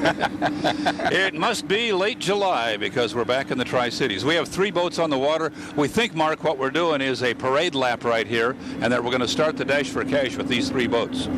It must be late July because we're back in the Tri-Cities. We have 3 boats on the water. We think, Mark, what we're doing is a parade lap right here, and that we're going to start the Dash for Cash with these 3 boats.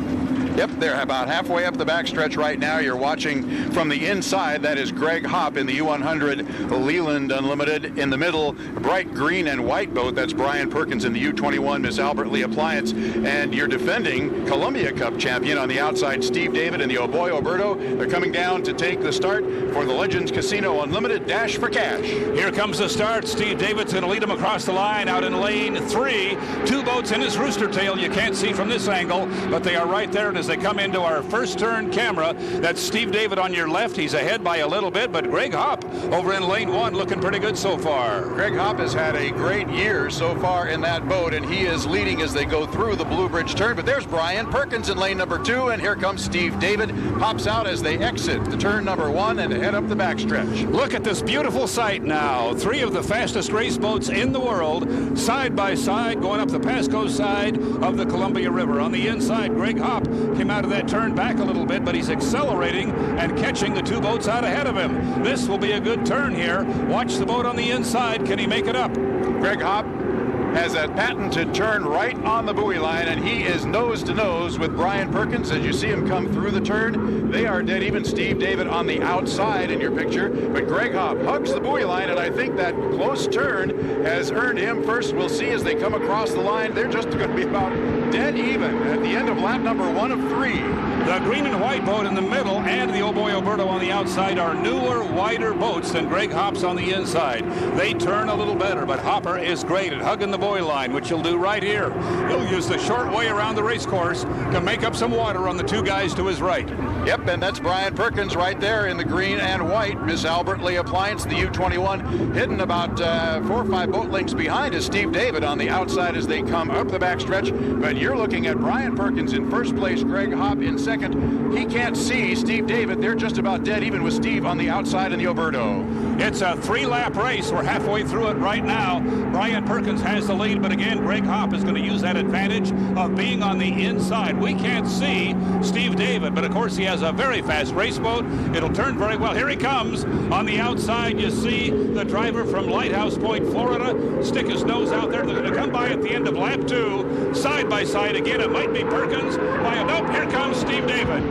Yep, they're about halfway up the backstretch right now. You're watching from the inside. That is Greg Hopp in the U100 Leland Unlimited. In the middle, bright green and white boat. That's Brian Perkins in the U21 Miss Albert Lee Appliance. And your defending Columbia Cup champion on the outside, Steve David in the Oboy Oberto. They're coming down to take the start for the Legends Casino Unlimited Dash for Cash. Here comes the start. Steve David's going to lead them across the line out in lane 3. 2 boats in his rooster tail. You can't see from this angle, but they are right there. And as they come into our first turn camera, that's Steve David on your left. He's ahead by a little bit, but Greg Hopp over in lane 1 looking pretty good so far. Greg Hopp has had a great year so far in that boat, and he is leading as they go through the Blue Bridge turn. But there's Brian Perkins in lane number 2, and here comes Steve David. Pops out as they exit the turn number 1 and head up the backstretch. Look at this beautiful sight now. 3 of the fastest race boats in the world, side by side, going up the Pasco side of the Columbia River. On the inside, Greg Hopp came out of that turn back a little bit, but he's accelerating and catching the 2 boats out ahead of him. This will be a good turn here. Watch the boat on the inside. Can he make it up? Greg Hopp has a patented turn right on the buoy line, and he is nose to nose with Brian Perkins. As you see him come through the turn, they are dead even. Steve David on the outside in your picture, but Greg Hopp hugs the buoy line, and I think that close turn has earned him first. We'll see as they come across the line. They're just going to be about dead even at the end of lap number 1 of 3. The green and white boat in the middle and the Oboy Oberto on the outside are newer, wider boats than Greg Hopp's on the inside. They turn a little better, but Hopper is great at hugging the buoy line, which he'll do right here. He'll use the short way around the race course to make up some water on the 2 guys to his right. Yep, and that's Brian Perkins right there in the green and white. Miss Albert Lee Appliance, the U21, hidden about 4 or 5 boat lengths behind is Steve David on the outside as they come up the backstretch. But you're looking at Brian Perkins in first place, Greg Hopp in second. He can't see Steve David. They're just about dead even with Steve on the outside in the Oberto. It's a 3-lap race. We're halfway through it right now. Brian Perkins has the lead, but again, Greg Hopp is going to use that advantage of being on the inside. We can't see Steve David, but of course he has a very fast race boat. It'll turn very well. Here he comes. On the outside, you see the driver from Lighthouse Point, Florida, stick his nose out there. They're going to come by at the end of lap 2. Side by side again, it might be Perkins. Nope, here comes Steve David.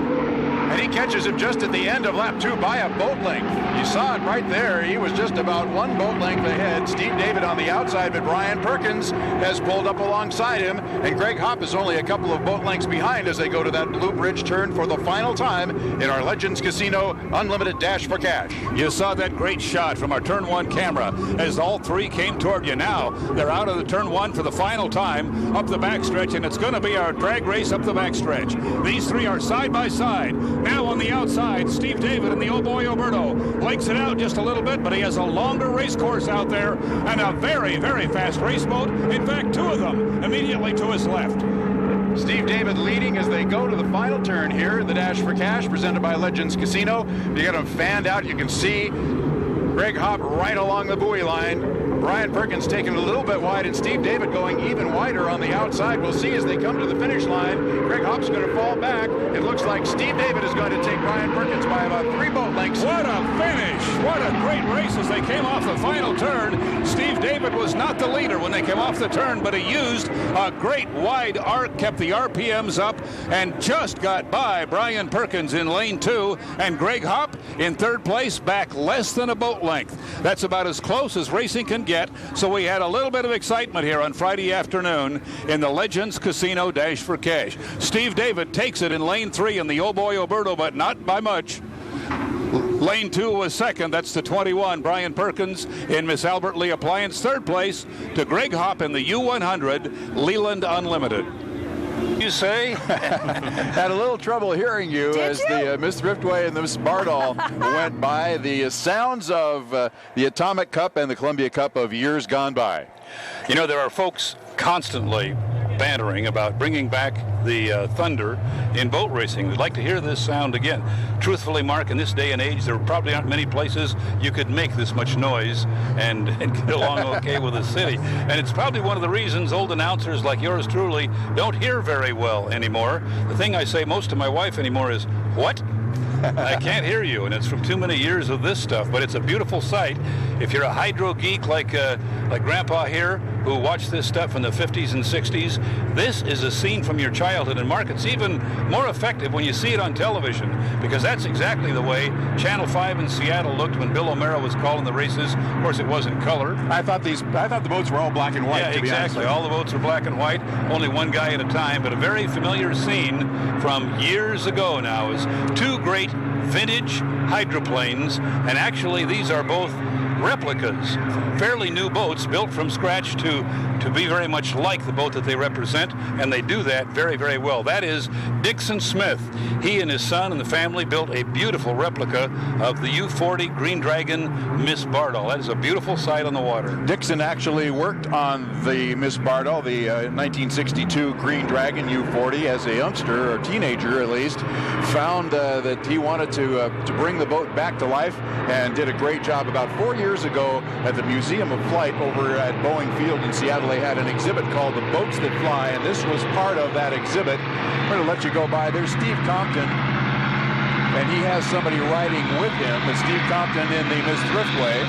And he catches him just at the end of lap 2 by a boat length. You saw it right there. He was just about 1 boat length ahead. Steve David on the outside, but Brian Perkins has pulled up alongside him, and Greg Hopp is only a couple of boat lengths behind as they go to that Blue Bridge turn for the final time in our Legends Casino Unlimited Dash for Cash. You saw that great shot from our turn 1 camera as all 3 came toward you. Now they're out of the turn 1 for the final time up the backstretch, and it's going to be our drag race up the backstretch. These 3 are side by side. Now on the outside, Steve David in the Oboy Oberto blinks it out just a little bit, but he has a longer race course out there and a very, very fast race boat. In fact, 2 of them immediately to his left. Steve David leading as they go to the final turn here, the Dash for Cash presented by Legends Casino. You got them fanned out. You can see Greg Hopp right along the buoy line. Brian Perkins taking a little bit wide, and Steve David going even wider on the outside. We'll see as they come to the finish line. Greg Hopp's going to fall back. It looks like Steve David is going to take Brian Perkins by about 3 boat lengths. What a finish! What a great race as they came off the final turn. Steve David was not the leader when they came off the turn, but he used a great wide arc, kept the RPMs up, and just got by Brian Perkins in lane 2, and Greg Hopp in 3rd place, back less than a boat length. That's about as close as racing can get. So we had a little bit of excitement here on Friday afternoon in the Legends Casino Dash for Cash. Steve David takes it in lane 3 in the Oboy Oberto, but not by much. Lane 2 was second. That's the 21. Brian Perkins in Miss Albert Lee Appliance. 3rd place to Greg Hopp in the U100 Leland Unlimited. You say? Had a little trouble hearing you as the Miss Driftway and the Miss Bardall went by. The sounds of the Atomic Cup and the Columbia Cup of years gone by. You know, there are folks constantly bantering about bringing back the thunder in boat racing. They'd like to hear this sound again. Truthfully, Mark, in this day and age, there probably aren't many places you could make this much noise and get along okay with the city. And it's probably one of the reasons old announcers like yours truly don't hear very well anymore. The thing I say most to my wife anymore is, what? I can't hear you, and it's from too many years of this stuff, but it's a beautiful sight. If you're a hydro geek like Grandpa here, who watched this stuff in the 50s and 60s, this is a scene from your childhood. And Mark, it's even more effective when you see it on television, because that's exactly the way Channel 5 in Seattle looked when Bill O'Meara was calling the races. Of course, it wasn't color. I thought the boats were all black and white. Yeah, exactly. All the boats are black and white, only one guy at a time. But a very familiar scene from years ago now is two great vintage hydroplanes, and actually these are both replicas, fairly new boats built from scratch to be very much like the boat that they represent, and they do that very, very well. That is Dixon Smith. He and his son and the family built a beautiful replica of the U-40 Green Dragon Miss Bardol. That is a beautiful sight on the water. Dixon actually worked on the Miss Bardol, the 1962 Green Dragon U-40, as a youngster, or teenager at least. Found that he wanted to bring the boat back to life, and did a great job. About 4 years ago at the Museum of Flight over at Boeing Field in Seattle, they had an exhibit called The Boats That Fly, and this was part of that exhibit. I'm going to let you go by. There's Steve Compton, and he has somebody riding with him. It's Steve Compton in the Miss Thriftway.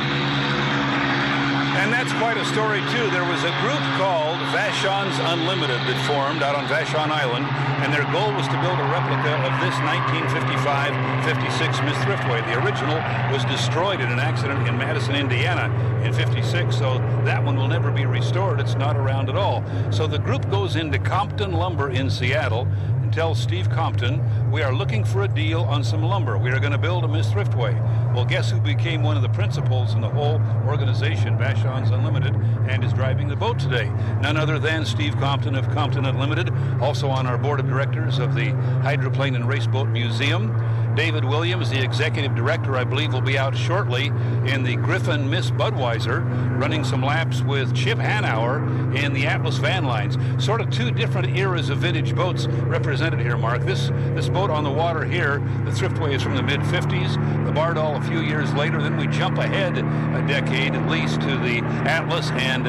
And that's quite a story, too. There was a group called Vashon's Unlimited that formed out on Vashon Island, and their goal was to build a replica of this 1955-56 Miss Thriftway. The original was destroyed in an accident in Madison, Indiana in 56, so that one will never be restored. It's not around at all. So the group goes into Compton Lumber in Seattle and tells Steve Compton, we are looking for a deal on some lumber. We are going to build a Miss Thriftway. Well, guess who became one of the principals in the whole organization, Vashon's Unlimited, and is driving the boat today? None other than Steve Compton of Compton Unlimited, also on our board of directors of the Hydroplane and Raceboat Museum. David Williams, the executive director, I believe will be out shortly in the Griffin Miss Budweiser, running some laps with Chip Hanauer in the Atlas Van Lines. Sort of two different eras of vintage boats represented here, Mark. This boat on the water here, the Thriftway, is from the mid-50s. The Bardol a few years later. Then we jump ahead a decade at least to the Atlas and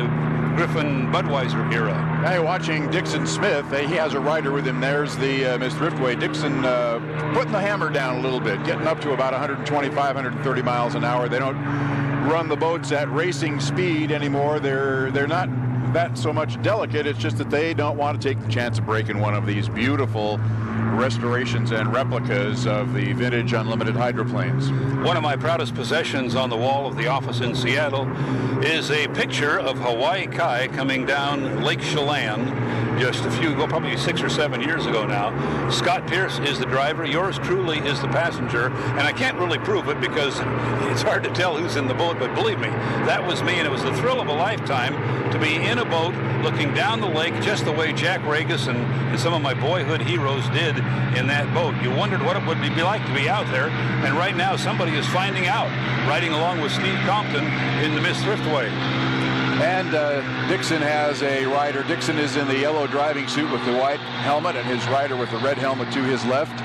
Griffin Budweiser era. Now you're watching Dixon Smith. He has a rider with him. There's the Miss Thriftway. Dixon putting the hammer down a little bit, getting up to about 125, 130 miles an hour. They don't run the boats at racing speed anymore. They're not that so much delicate. It's just that they don't want to take the chance of breaking one of these beautiful restorations and replicas of the vintage Unlimited hydroplanes. One of my proudest possessions on the wall of the office in Seattle is a picture of Hawaii Kai coming down Lake Chelan just probably 6 or 7 years ago now. Scott Pierce is the driver. Yours truly is the passenger. And I can't really prove it because it's hard to tell who's in the boat, but believe me, that was me, and it was the thrill of a lifetime to be in a boat looking down the lake just the way Jack Regas and some of my boyhood heroes did in that boat. You wondered what it would be like to be out there, and right now somebody is finding out, riding along with Steve Compton in the Miss Thriftway. And Dixon has a rider. Dixon is in the yellow driving suit with the white helmet, and his rider with the red helmet to his left.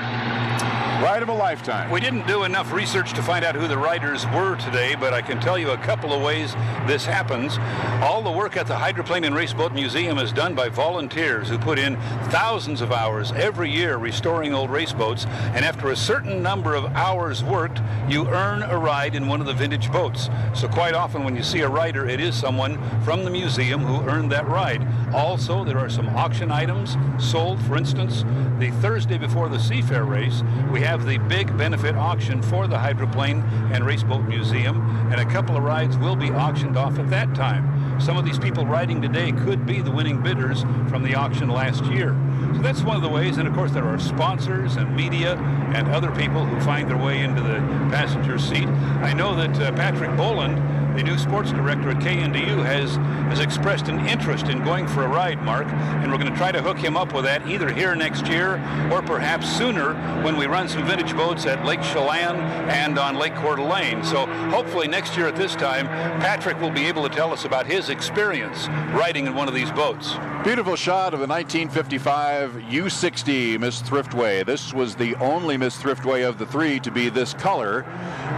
Ride of a lifetime. We didn't do enough research to find out who the riders were today, but I can tell you a couple of ways this happens. All the work at the Hydroplane and Raceboat Museum is done by volunteers who put in thousands of hours every year restoring old raceboats, and after a certain number of hours worked, you earn a ride in one of the vintage boats. So quite often when you see a rider, it is someone from the museum who earned that ride. Also, there are some auction items sold. For instance, the Thursday before the Seafair race, we have the big benefit auction for the Hydroplane and Raceboat Museum, and a couple of rides will be auctioned off at that time. Some of these people riding today could be the winning bidders from the auction last year. So that's one of the ways, and of course there are sponsors and media and other people who find their way into the passenger seat. I know that Patrick Boland, the new sports director at KNDU, has expressed an interest in going for a ride, Mark, and we're going to try to hook him up with that either here next year or perhaps sooner when we run some vintage boats at Lake Chelan and on Lake Coeur d'Alene. So hopefully next year at this time, Patrick will be able to tell us about his experience riding in one of these boats. Beautiful shot of the 1955 U-60 Miss Thriftway. This was the only Miss Thriftway of the three to be this color.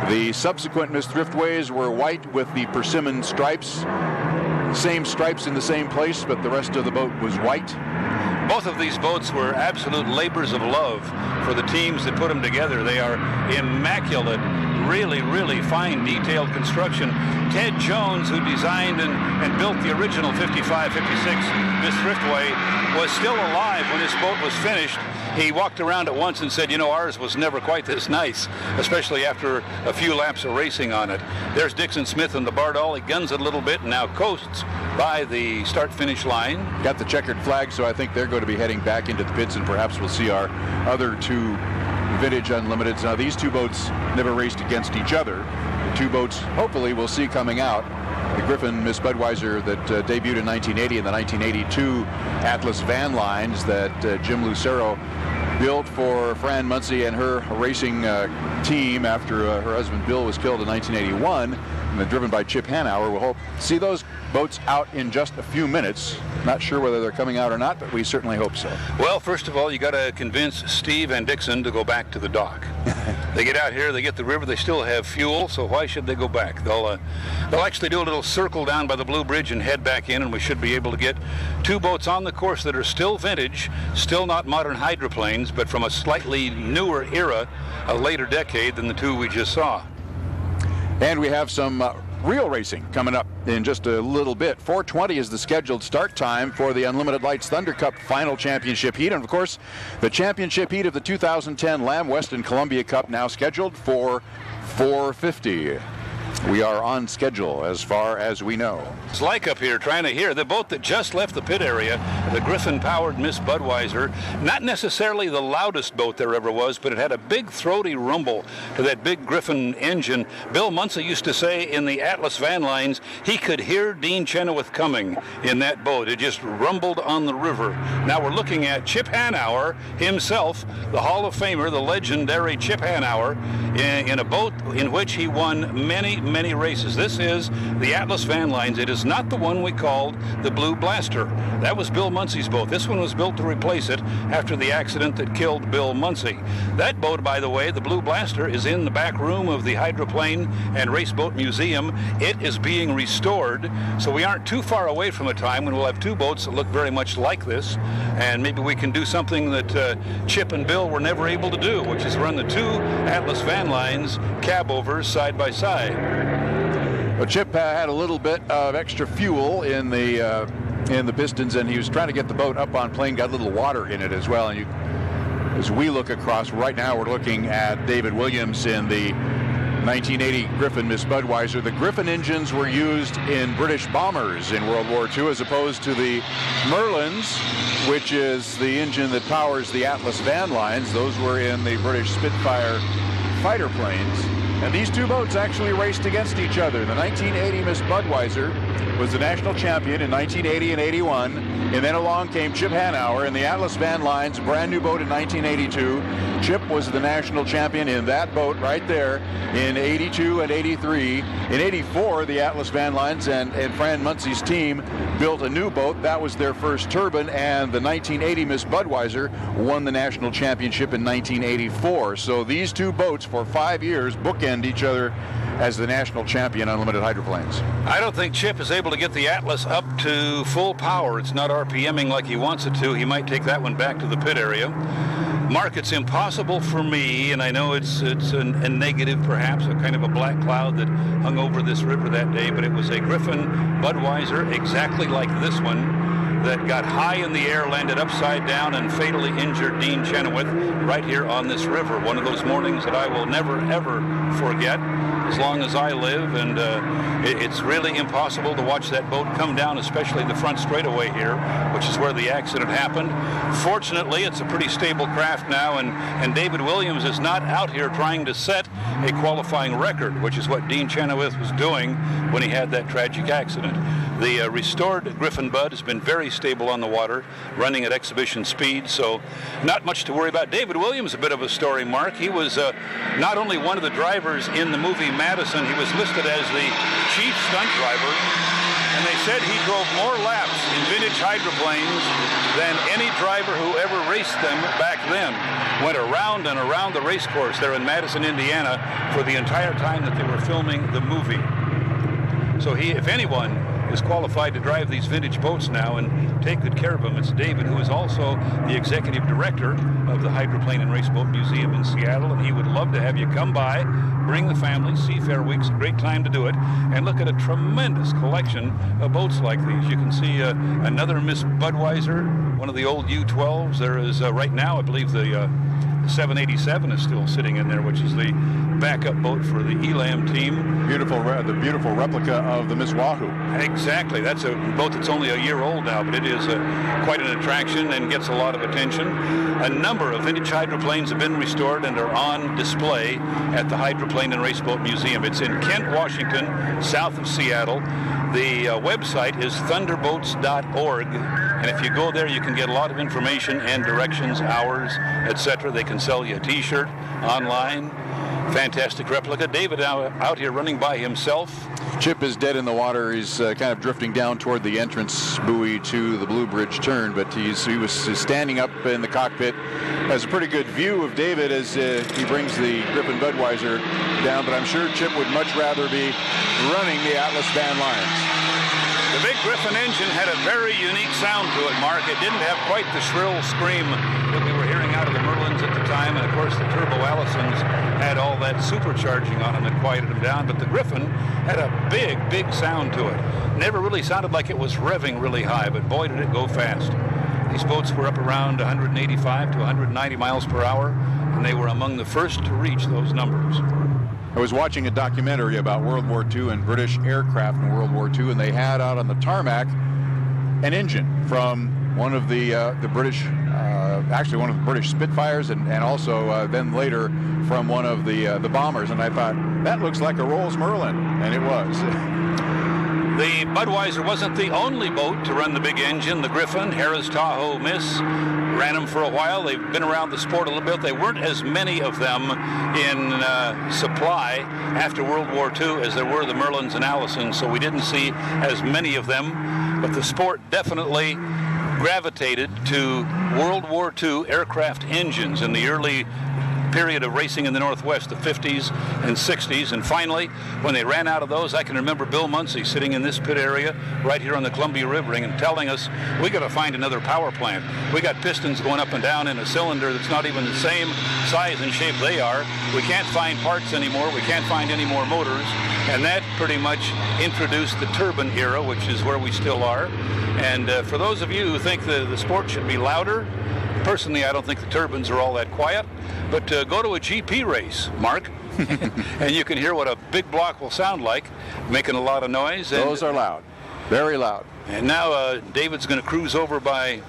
The subsequent Miss Thriftways were white with the persimmon stripes. Same stripes in the same place, but the rest of the boat was white. Both of these boats were absolute labors of love for the teams that put them together. They are immaculate, really, really fine, detailed construction. Ted Jones, who designed and built the original 55-56 Miss Thriftway, was still alive when this boat was finished. He walked around it once and said, you know, ours was never quite this nice, especially after a few laps of racing on it. There's Dixon Smith in the Bardol. He guns it a little bit and now coasts by the start-finish line. Got the checkered flag, so I think they're going to be heading back into the pits, and perhaps we'll see our other two Vintage Unlimiteds. Now, these two boats never raced against each other. The two boats, hopefully, we'll see coming out. The Griffin Miss Budweiser that debuted in 1980 and the 1982 Atlas van lines that Jim Lucero built for Fran Muncy and her racing team after her husband Bill was killed in 1981, and then driven by Chip Hanauer. We'll hope see those boats out in just a few minutes. Not sure whether they're coming out or not, but we certainly hope so. Well, first of all, you got to convince Steve and Dixon to go back to the dock. They get out here, they get the river, they still have fuel, so why should they go back? They'll actually do a little circle down by the Blue Bridge and head back in, and we should be able to get two boats on the course that are still vintage, still not modern hydroplanes, but from a slightly newer era, a later decade than the two we just saw. And we have some real racing coming up in just a little bit. 4:20 is the scheduled start time for the Unlimited Lights Thunder Cup Final Championship Heat. And, of course, the championship heat of the 2010 Lamb Weston Columbia Cup now scheduled for 4:50. We are on schedule as far as we know. It's like up here trying to hear the boat that just left the pit area, the Griffin-powered Miss Budweiser. Not necessarily the loudest boat there ever was, but it had a big throaty rumble to that big Griffin engine. Bill Muncy used to say in the Atlas van lines he could hear Dean Chenoweth coming in that boat. It just rumbled on the river. Now we're looking at Chip Hanauer himself, the Hall of Famer, the legendary Chip Hanauer, in a boat in which he won many races. This is the Atlas van lines. It is not the one we called the Blue Blaster. That was Bill Muncy's boat. This one was built to replace it after the accident that killed Bill Muncy. That boat, by the way, the Blue Blaster, is in the back room of the Hydroplane and Raceboat Museum. It is being restored, so we aren't too far away from a time when we'll have two boats that look very much like this, and maybe we can do something that Chip and Bill were never able to do, which is run the two Atlas van lines cab overs side by side. Well, Chip had a little bit of extra fuel in the pistons, and he was trying to get the boat up on plane, got a little water in it as well. And as we look across, right now we're looking at David Williams in the 1980 Griffin Miss Budweiser. The Griffin engines were used in British bombers in World War II as opposed to the Merlins, which is the engine that powers the Atlas van lines. Those were in the British Spitfire fighter planes. And these two boats actually raced against each other. The 1980 Miss Budweiser was the national champion in 1980 and 81. And then along came Chip Hanauer in the Atlas van lines, brand new boat in 1982. Chip was the national champion in that boat right there in 82 and 83. In 84, the Atlas van lines and Fran Muncy's team built a new boat. That was their first turbine, and the 1980 Miss Budweiser won the national championship in 1984. So these two boats for 5 years bookend each other as the national champion unlimited hydroplanes. I don't think Chip is able to get the Atlas up to full power. It's not RPMing like he wants it to. He might take that one back to the pit area. Mark, it's impossible for me, and I know it's a negative perhaps, a kind of a black cloud that hung over this river that day, but it was a Griffin Budweiser exactly like this one that got high in the air, landed upside down, and fatally injured Dean Chenoweth right here on this river. One of those mornings that I will never, ever forget as long as I live, and it's really impossible to watch that boat come down, especially the front straightaway here, which is where the accident happened. Fortunately, it's a pretty stable craft now, and David Williams is not out here trying to set a qualifying record, which is what Dean Chenoweth was doing when he had that tragic accident. The restored Griffin Bud has been very stable on the water, running at exhibition speed, so not much to worry about. David Williams, a bit of a story, Mark. He was not only one of the drivers in the movie Madison, he was listed as the chief stunt driver, and they said he drove more laps in vintage hydroplanes than any driver who ever raced them back then. Went around and around the race course there in Madison, Indiana, for the entire time that they were filming the movie. So he, if anyone, is qualified to drive these vintage boats now and take good care of them. It's David, who is also the executive director of the Hydroplane and Race Boat Museum in Seattle, and he would love to have you come by, bring the family. Seafair Week's a great time to do it, and look at a tremendous collection of boats like these. You can see another Miss Budweiser, one of the old U-12s. There is right now, I believe, the 787 is still sitting in there, which is the backup boat for the Elam team. The beautiful replica of the Miss Wahoo. Exactly. That's a boat that's only a year old now, but it is quite an attraction and gets a lot of attention. A number of vintage hydroplanes have been restored and are on display at the Hydroplane and Race Boat Museum. It's in Kent, Washington, south of Seattle. The website is thunderboats.org, and if you go there, you can get a lot of information and directions, hours, etc. They can sell you a t-shirt online. Fantastic replica. David out here running by himself. Chip is dead in the water. He's kind of drifting down toward the entrance buoy to the Blue Bridge turn, but he was standing up in the cockpit. Has a pretty good view of David as he brings the Griffin Budweiser down, but I'm sure Chip would much rather be running the Atlas Van Lions. The big Griffin engine had a very unique sound to it, Mark. It didn't have quite the shrill scream that we were hearing out of the Merlins at the time, and of course the Turbo Allisons had all that supercharging on them that quieted them down, but the Griffin had a big sound to it. Never really sounded like it was revving really high, but boy did it go fast. These boats were up around 185 to 190 miles per hour, and they were among the first to reach those numbers. I was watching a documentary about World War II and British aircraft in World War II, and they had out on the tarmac an engine from one of the British, actually one of the British Spitfires, and also then later from one of the bombers. And I thought, that looks like a Rolls Merlin, and it was. The Budweiser wasn't the only boat to run the big engine. The Griffin, Harrah's Tahoe Miss, ran them for a while. They've been around the sport a little bit. They weren't as many of them in supply after World War II as there were the Merlins and Allisons, so we didn't see as many of them. But the sport definitely gravitated to World War II aircraft engines in the early period of racing in the Northwest, the 50s and 60s, and finally, when they ran out of those, I can remember Bill Munsey sitting in this pit area right here on the Columbia River and telling us, we got to find another power plant. We got pistons going up and down in a cylinder that's not even the same size and shape they are. We can't find parts anymore. We can't find any more motors, and that pretty much introduced the turbine era, which is where we still are. And for those of you who think the sport should be louder, personally, I don't think the turbines are all that quiet, but go to a GP race, Mark, and you can hear what a big block will sound like, making a lot of noise. Those are loud, very loud. And now David's going to cruise over by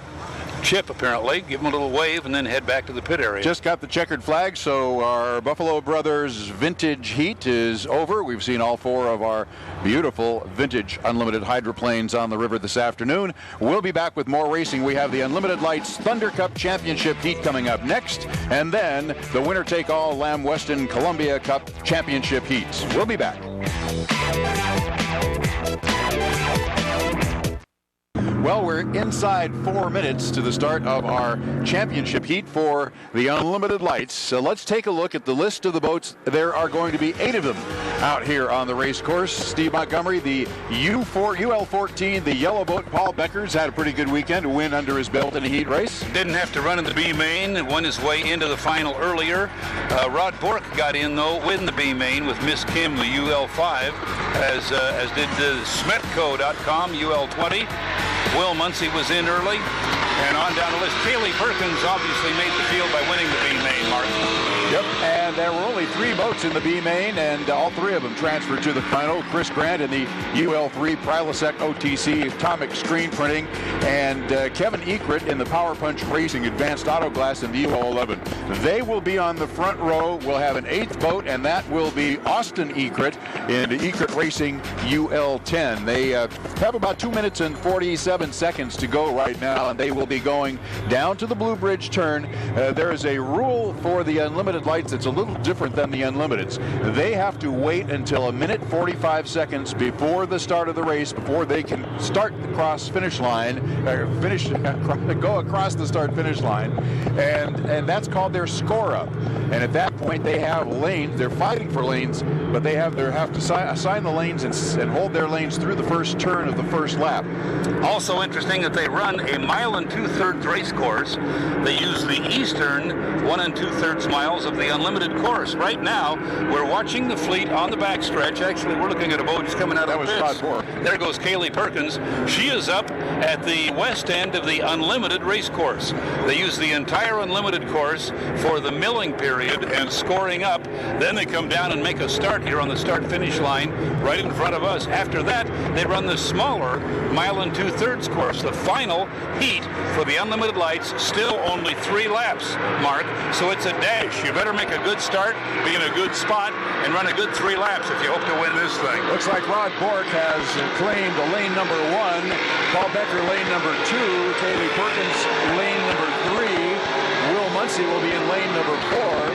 Chip, apparently, give him a little wave, and then head back to the pit area. Just got the checkered flag, so our Buffalo Brothers vintage heat is over. We've seen all four of our beautiful vintage unlimited hydroplanes on the river this afternoon. We'll be back with more racing. We have the Unlimited Lights Thunder Cup Championship heat coming up next, and then the winner-take-all Lamb Weston Columbia Cup Championship heats. We'll be back. Well, we're inside 4 minutes to the start of our championship heat for the Unlimited Lights. So let's take a look at the list of the boats. There are going to be 8 of them out here on the race course. Steve Montgomery, the UL14, the yellow boat. Paul Becker's had a pretty good weekend, a win under his belt in a heat race. Didn't have to run in the B main and won his way into the final earlier. Rod Bork got in, though, with the B main with Miss Kim, the UL5, as did Smetco.com, UL20. Will Munsey was in early, and on down the list. Kaylee Perkins obviously made the field by winning the B main, Mark. Yep, and there were only 3 boats in the B main, and all 3 of them transferred to the final. Chris Grant in the UL3 Prilosec OTC atomic screen printing, and Kevin Ekert in the Power Punch Racing Advanced Auto Glass in the UL11. They will be on the front row. We'll have an 8th boat, and that will be Austin Ekert in the Ekert Racing UL10. They have about 2 minutes and 47 seconds to go right now, and they will be going down to the Blue Bridge turn. There is a rule for the Unlimited Lights that's a little different than the Unlimiteds. They have to wait until 1:45 seconds before the start of the race, before they can start the finish line, go across the start-finish line, and that's called their score-up. And at that point, point, they have lanes. They're fighting for lanes, but they have to assign the lanes and hold their lanes through the first turn of the first lap. Also interesting that they run a 1 2/3 race course. They use the eastern 1 2/3 miles of the unlimited course. Right now, we're watching the fleet on the backstretch. Actually, we're looking at a boat just coming out of the pits. That was Rod Bork. There goes Kaylee Perkins. She is up at the west end of the unlimited race course. They use the entire unlimited course for the milling period and scoring up. Then they come down and make a start here on the start-finish line right in front of us. After that, they run the smaller 1 2/3 course. The final heat for the unlimited lights, still only 3 laps, Mark. So it's a dash. You better make a good start, be in a good spot, and run a good 3 laps if you hope to win this thing. Looks like Rod Bork has claimed the lane number 1, Paul Becker lane number 2, Kaylee Perkins lane number 3, Will Muncie will be in lane number 4.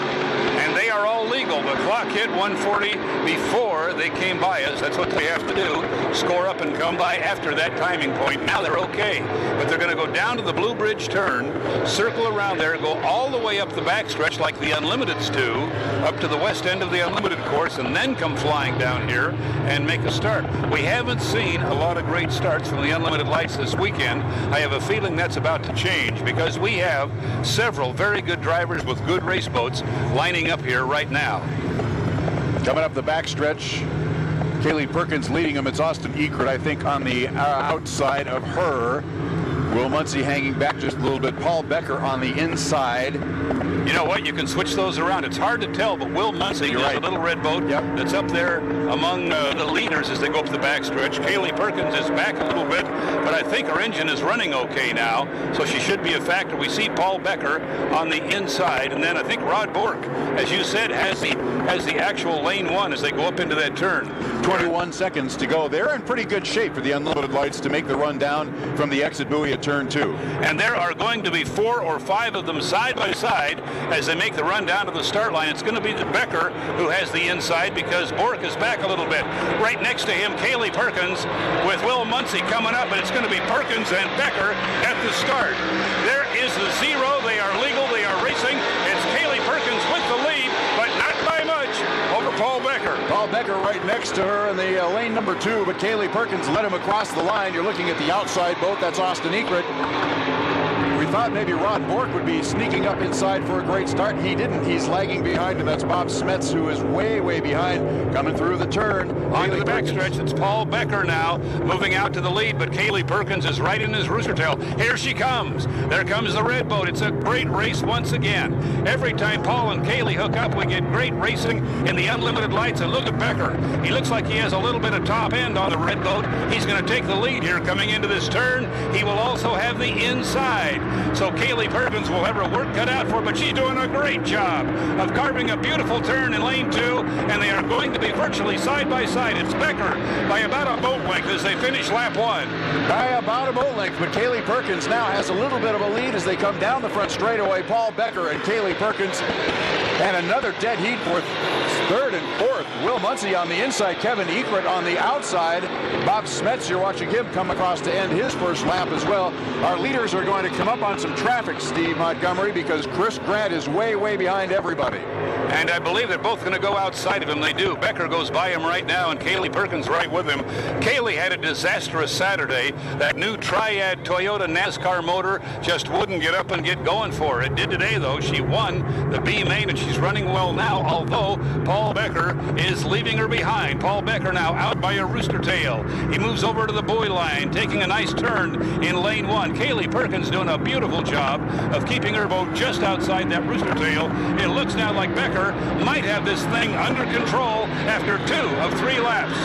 And they are all legal. The clock hit 140 before they came by us. That's what they have to do. Score up and come by after that timing point. Now they're okay. But they're going to go down to the Blue Bridge turn, circle around there, go all the way up the backstretch like the Unlimiteds do, up to the west end of the Unlimited course, and then come flying down here and make a start. We haven't seen a lot of great starts from the Unlimited Lights this weekend. I have a feeling that's about to change because we have several very good drivers with good race boats lining up here right now. Coming up the backstretch, Kaylee Perkins leading them. It's Austin Eckert, I think, on the outside of her. Will Muncie hanging back just a little bit. Paul Becker on the inside. You know what? You can switch those around. It's hard to tell, but Will Muncie is a little red boat that's up there among the leaders as they go up the backstretch. Kaylee Perkins is back a little bit, but I think her engine is running okay now, so she should be a factor. We see Paul Becker on the inside, and then I think Rod Bork, as you said, has the actual lane 1 as they go up into that turn. 21 seconds to go. They're in pretty good shape for the Unlimited Lights to make the run down from the exit buoy at turn 2. And there are going to be 4 or 5 of them side by side as they make the run down to the start line. It's going to be the Becker who has the inside because Bork is back a little bit. Right next to him, Kaylee Perkins with Will Muncie coming up, but it's going to be Perkins and Becker at the start. There is the 0. They are legal. They are racing. It's Kaylee Perkins with the lead, but not by much over Paul Becker. Paul Becker right next to her in the lane number 2, but Kaylee Perkins led him across the line. You're looking at the outside boat. That's Austin Eckert. We thought maybe Rod Bork would be sneaking up inside for a great start. He didn't. He's lagging behind, and that's Bob Smets, who is way, way behind, coming through the turn. Onto the backstretch, it's Paul Becker now, moving out to the lead, but Kaylee Perkins is right in his rooster tail. Here she comes. There comes the red boat. It's a great race once again. Every time Paul and Kaylee hook up, we get great racing in the Unlimited Lights, and look at Becker. He looks like he has a little bit of top end on the red boat. He's going to take the lead here coming into this turn. He will also have the inside. So Kaylee Perkins will have her work cut out for her, but she's doing a great job of carving a beautiful turn in lane 2, and they are going to be virtually side by side. It's Becker by about a boat length as they finish lap 1. By about a boat length, but Kaylee Perkins now has a little bit of a lead as they come down the front straightaway. Paul Becker and Kaylee Perkins, and another dead heat for 3rd and 4th. Will Muncie on the inside, Kevin Eckert on the outside. Bob Smets, you're watching him come across to end his first lap as well. Our leaders are going to come up on some traffic, Steve Montgomery, because Chris Grant is way, way behind everybody. And I believe they're both going to go outside of him. They do. Becker goes by him right now, and Kaylee Perkins right with him. Kaylee had a disastrous Saturday. That new Triad Toyota NASCAR motor just wouldn't get up and get going for her. It did today, though. She won the B main, and she's running well now, although Paul Becker is leaving her behind. Paul Becker now out by a rooster tail. He moves over to the buoy line, taking a nice turn in lane 1. Kaylee Perkins doing a beautiful job of keeping her boat just outside that rooster tail. It looks now like Becker might have this thing under control after 2 of 3 laps.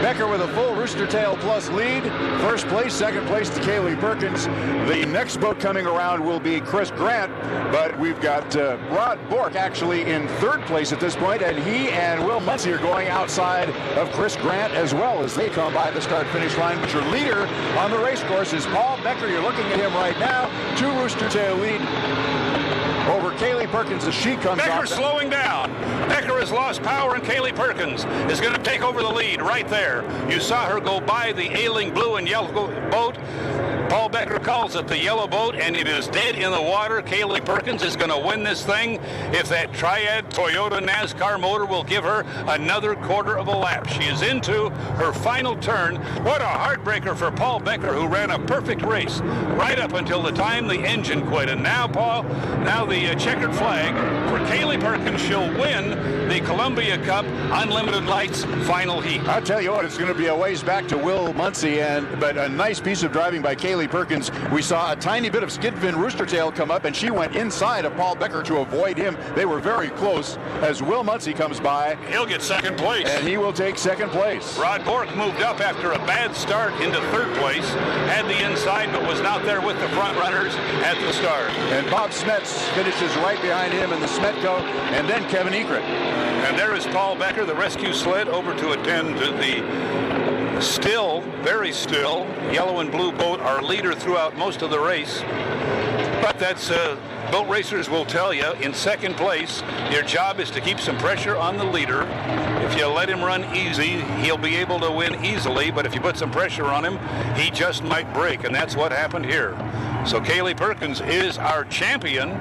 Becker with a full rooster tail plus lead. First place, second place to Kaylee Perkins. The next boat coming around will be Chris Grant, but we've got Rod Bork actually in 3rd place at this point, and he and Will Muncie are going outside of Chris Grant as well as they come by the start-finish line. But your leader on the race course is Paul Becker. You're looking at him right now. 2 rooster tail lead over Kaylee Perkins as she comes Becker's slowing down. Becker has lost power, and Kaylee Perkins is going to take over the lead right there. You saw her go by the ailing blue and yellow boat. Paul Becker calls it the yellow boat, and it is dead in the water. Kaylee Perkins is going to win this thing if that Triad Toyota NASCAR motor will give her another quarter of a lap. She is into her final turn. What a heartbreaker for Paul Becker, who ran a perfect race right up until the time the engine quit. And now, Paul, the checkered flag for Kaylee Perkins. She'll win the Columbia Cup Unlimited Lights final heat. I'll tell you what, it's going to be a ways back to Will Muncie, but a nice piece of driving by Kaylee Perkins. We saw a tiny bit of skid fin rooster tail come up, and she went inside of Paul Becker to avoid him. They were very close as Will Muncie comes by. He'll get second place. And he will take second place. Rod Bork moved up after a bad start into third place, had the inside, but was not there with the front runners at the start. And Bob Smets finishes right behind him in the Smetco, and then Kevin Egret. And there is Paul Becker, the rescue sled, over to attend to the still, very still, yellow and blue boat, our leader throughout most of the race. But that's, boat racers will tell you, in second place, your job is to keep some pressure on the leader. If you let him run easy, he'll be able to win easily, but if you put some pressure on him, he just might break, and that's what happened here. So Kaylee Perkins is our champion.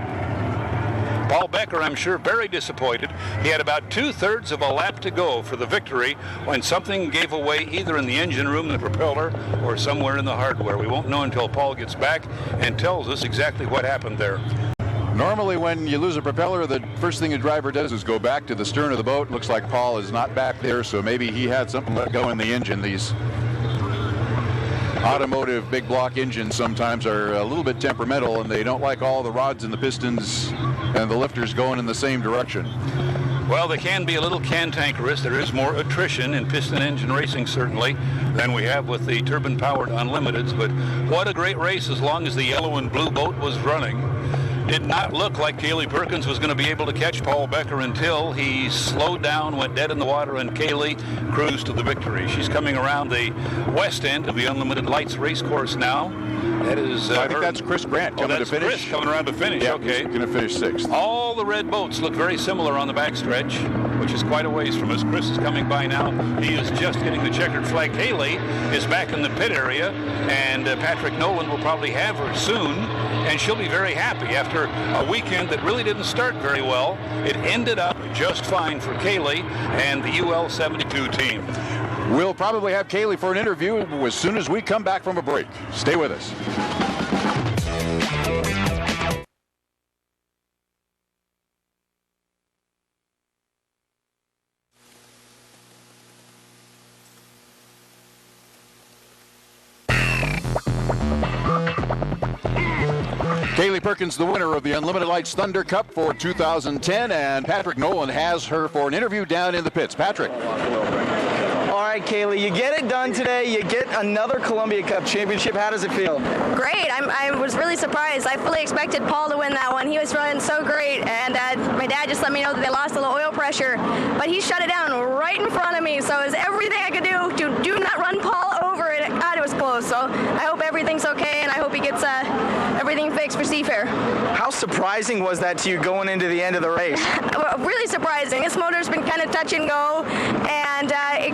Paul Becker, I'm sure, very disappointed. He had about 2/3 of a lap to go for the victory when something gave away either in the engine room, the propeller, or somewhere in the hardware. We won't know until Paul gets back and tells us exactly what happened there. Normally when you lose a propeller, the first thing a driver does is go back to the stern of the boat. Looks like Paul is not back there, so maybe he had something let go in the engine. These automotive big block engines sometimes are a little bit temperamental, and they don't like all the rods and the pistons and the lifters going in the same direction. Well, they can be a little cantankerous. There is more attrition in piston engine racing, certainly, than we have with the turbine-powered Unlimiteds. But what a great race as long as the yellow and blue boat was running. Did not look like Kaylee Perkins was going to be able to catch Paul Becker until he slowed down, went dead in the water, and Kaylee cruised to the victory. She's coming around the west end of the Unlimited Lights race course now. That is I think that's Chris Grant coming to finish. Chris coming around to finish. Yeah, okay. He's going to finish sixth. All the red boats look very similar on the backstretch, which is quite a ways from us. Chris is coming by now. He is just getting the checkered flag. Kaylee is back in the pit area, and Patrick Nolan will probably have her soon, and she'll be very happy after a weekend that really didn't start very well. It ended up just fine for Kaylee and the UL72 team. We'll probably have Kaylee for an interview as soon as we come back from a break. Stay with us. Kaylee Perkins, the winner of the Unlimited Lights Thunder Cup for 2010, and Patrick Nolan has her for an interview down in the pits. Patrick. All right, Kaylee, you get it done today. You get another Columbia Cup championship. How does it feel? Great. I was really surprised. I fully expected Paul to win that one. He was running so great, and my dad just let me know that they lost a little oil pressure, but he shut it down right in front of me, so it was everything I could do to do not run Paul over, and God, it was close. So I hope everything's okay, and I hope he gets everything fixed for Seafair. How surprising was that to you going into the end of the race? Really surprising. This motor's been kind of touch and go, and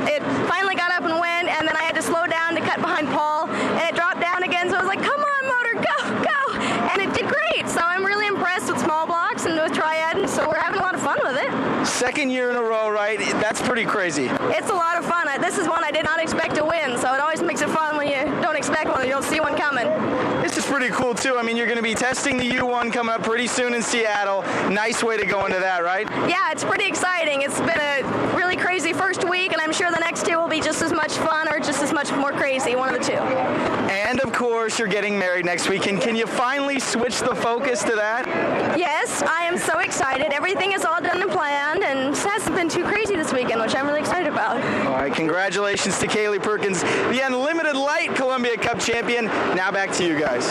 it finally got up and went, and then I had to slow down to cut behind Paul, and it dropped down again, so I was like, come on, motor, go, go, and it did great. So I'm really impressed with small blocks and with Triad, and so we're having a lot of fun with it. Second year in a row, right? That's pretty crazy. It's a lot of fun. This is one I did not expect to win, so it always makes it fun when you don't expect one, you don't see one coming. This is pretty cool, too. I mean, you're going to be testing the U1 coming up pretty soon in Seattle. Nice way to go into that, right? Yeah, it's pretty exciting. It's been a really crazy first week, and I'm sure the next two will be just as much fun or just as much more crazy, one of the two. And, of course, you're getting married next weekend. Can you finally switch the focus to that? Yes, I am so excited. Everything is all done and planned, and it hasn't been too crazy this weekend, which I'm really excited about. All right, congratulations to Kaylee Perkins, the Unlimited Light Columbia Cup champion. Now back to you guys.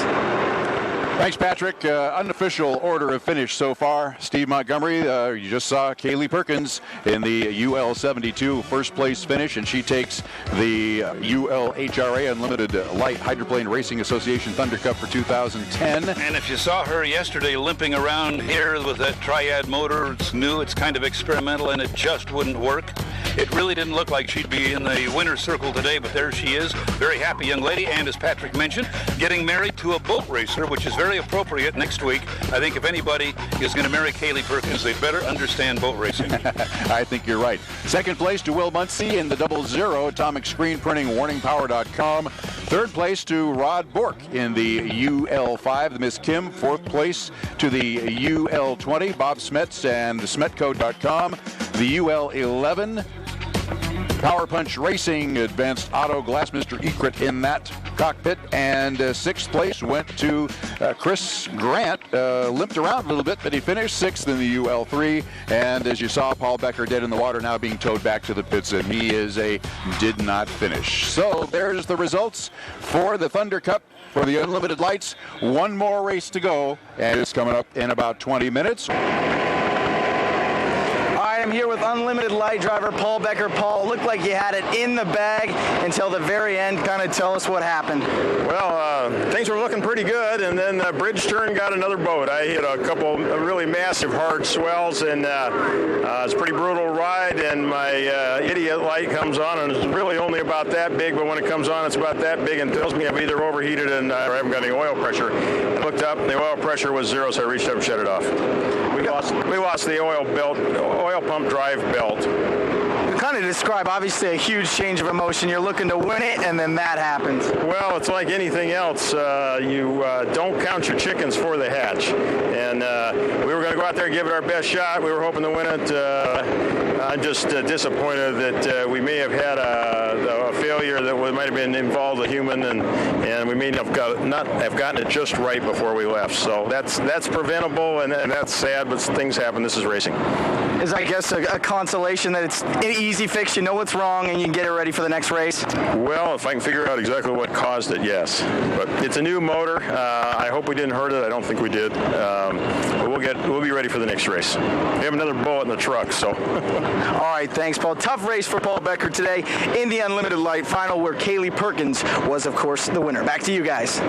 Thanks, Patrick. Unofficial order of finish so far. Steve Montgomery, you just saw Kaylee Perkins in the UL72 first place finish, and she takes the ULHRA Unlimited Light Hydroplane Racing Association Thunder Cup for 2010. And if you saw her yesterday limping around here with that Triad motor, it's new, it's kind of experimental, and it just wouldn't work. It really didn't look like she'd be in the winner's circle today, but there she is. Very happy young lady, and as Patrick mentioned, getting married to a boat racer, which is very appropriate next week. I think if anybody is going to marry Kaylee Perkins, they better understand boat racing. I think you're right. Second place to Will Muncie in the 00 atomic screen printing warningpower.com. Third place to Rod Bork in the UL5, the Miss Kim. Fourth place to the UL20, Bob Smets and Smetco.com. The UL11, Power Punch Racing, Advanced Auto Glass, Mr. Ekrit in that cockpit. And sixth place went to Chris Grant. Limped around a little bit, but he finished sixth in the UL3. And as you saw, Paul Becker dead in the water, now being towed back to the pits, and he is a did not finish. So there's the results for the Thunder Cup for the Unlimited Lights. One more race to go, and it's coming up in about 20 minutes. I'm here with Unlimited Light driver Paul Becker. Paul, looked like you had it in the bag until the very end. Kind of tell us what happened. Well, things were looking pretty good, and then bridge turn got another boat. I hit a couple really massive hard swells, and it's a pretty brutal ride, and my idiot light comes on, and it's really only about that big, but when it comes on, it's about that big and tells me I've either overheated and I haven't got any oil pressure. I looked up, and the oil pressure was zero, so I reached up and shut it off. We lost the oil pump drive belt. You kind of describe, obviously, a huge change of emotion. You're looking to win it, and then that happens. Well, it's like anything else. You don't count your chickens for the hatch. And we were going to go out there and give it our best shot. We were hoping to win it. I'm just disappointed that we may have had a failure that might have been involved a human, and we may not have gotten it just right before we left. So that's preventable, and that's sad, but things happen. This is racing. Is, I guess, a consolation that it's an easy fix, you know what's wrong, and you can get it ready for the next race? Well, if I can figure out exactly what caused it, yes. But it's a new motor. I hope we didn't hurt it. I don't think we did. But we'll be ready for the next race. We have another bullet in the truck, so. All right, thanks, Paul. Tough race for Paul Becker today in the Unlimited Light final, where Kaylee Perkins was, of course, the winner. Back to you guys.